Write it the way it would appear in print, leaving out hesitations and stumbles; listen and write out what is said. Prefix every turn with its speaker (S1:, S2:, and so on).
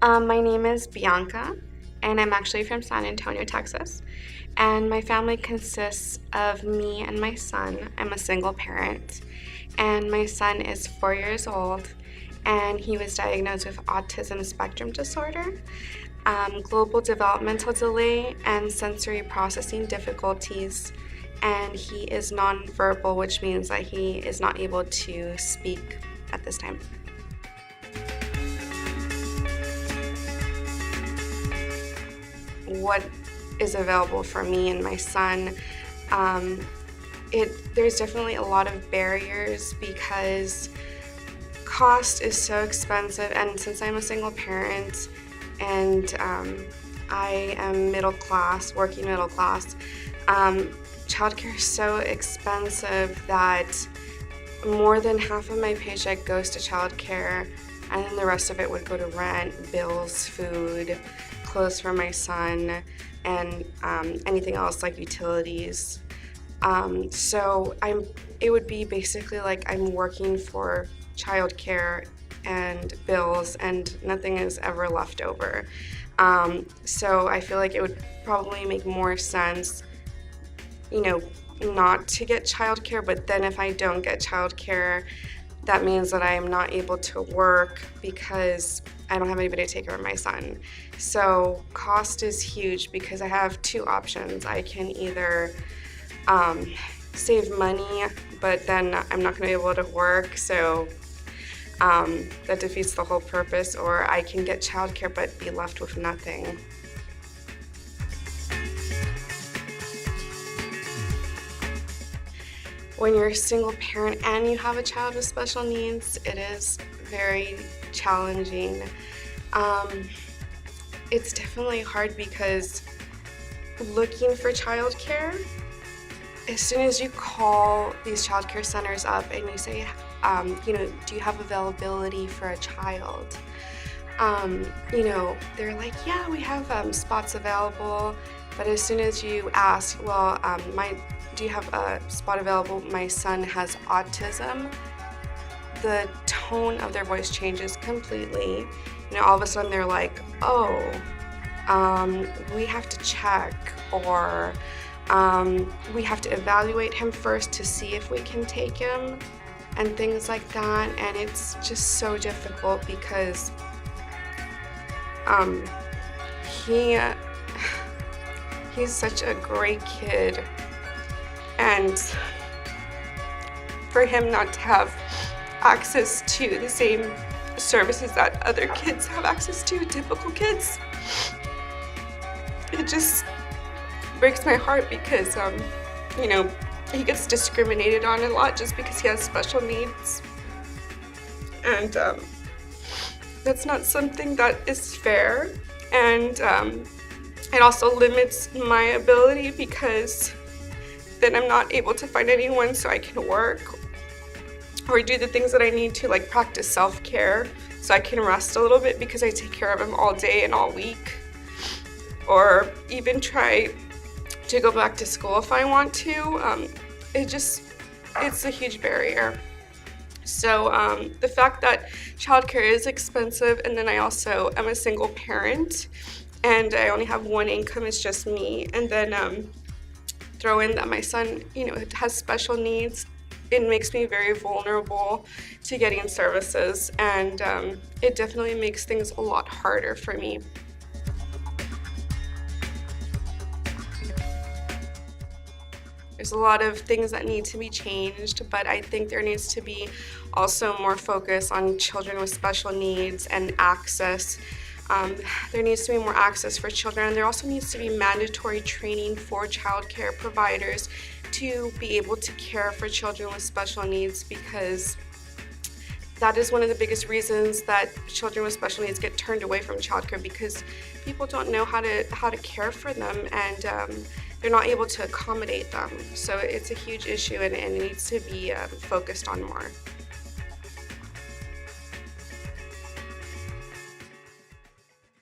S1: My name is Bianca, and I'm actually from San Antonio, Texas. And my family consists of me and my son. I'm a single parent, and my son is 4 years old, and he was diagnosed with autism spectrum disorder, global developmental delay, and sensory processing difficulties. And he is nonverbal, which means that he is not able to speak at this time. What is available for me and my son, there's definitely a lot of barriers because cost is so expensive, and since I'm a single parent and I am middle class, working middle class, childcare is so expensive that more than half of my paycheck goes to childcare, and then the rest of it would go to rent, bills, food, clothes for my son, and anything else like utilities. It would be basically like I'm working for childcare and bills, and nothing is ever left over. So I feel like it would probably make more sense, not to get childcare, but then if I don't get childcare, that means that I am not able to work because I don't have anybody to take care of my son. So cost is huge because I have two options. I can either save money, but then I'm not going to be able to work, so that defeats the whole purpose, or I can get childcare but be left with nothing. When you're a single parent and you have a child with special needs, it is very challenging. It's definitely hard because looking for childcare, as soon as you call these childcare centers up and you say, do you have availability for a child? They're like, yeah, we have spots available. But as soon as you ask, well, do you have a spot available? My son has autism. The tone of their voice changes completely. All of a sudden they're like, oh, we have to check, or we have to evaluate him first to see if we can take him, and things like that. And it's just so difficult because he's such a great kid, and for him not to have access to the same services that other kids have access to, typical kids, it just breaks my heart because he gets discriminated on a lot just because he has special needs, and that's not something that is fair. And it also limits my ability because then I'm not able to find anyone so I can work or do the things that I need to, like practice self-care so I can rest a little bit because I take care of him all day and all week, or even try to go back to school if I want to. It's a huge barrier. So the fact that childcare is expensive, and then I also am a single parent and I only have one income, it's just me, and then throw in that my son, has special needs, it makes me very vulnerable to getting services, and it definitely makes things a lot harder for me. There's a lot of things that need to be changed, but I think there needs to be also more focus on children with special needs and access. There needs to be more access for children, and there also needs to be mandatory training for childcare providers to be able to care for children with special needs, because that is one of the biggest reasons that children with special needs get turned away from childcare, because people don't know how to care for them, and they're not able to accommodate them. So it's a huge issue, and it needs to be focused on more.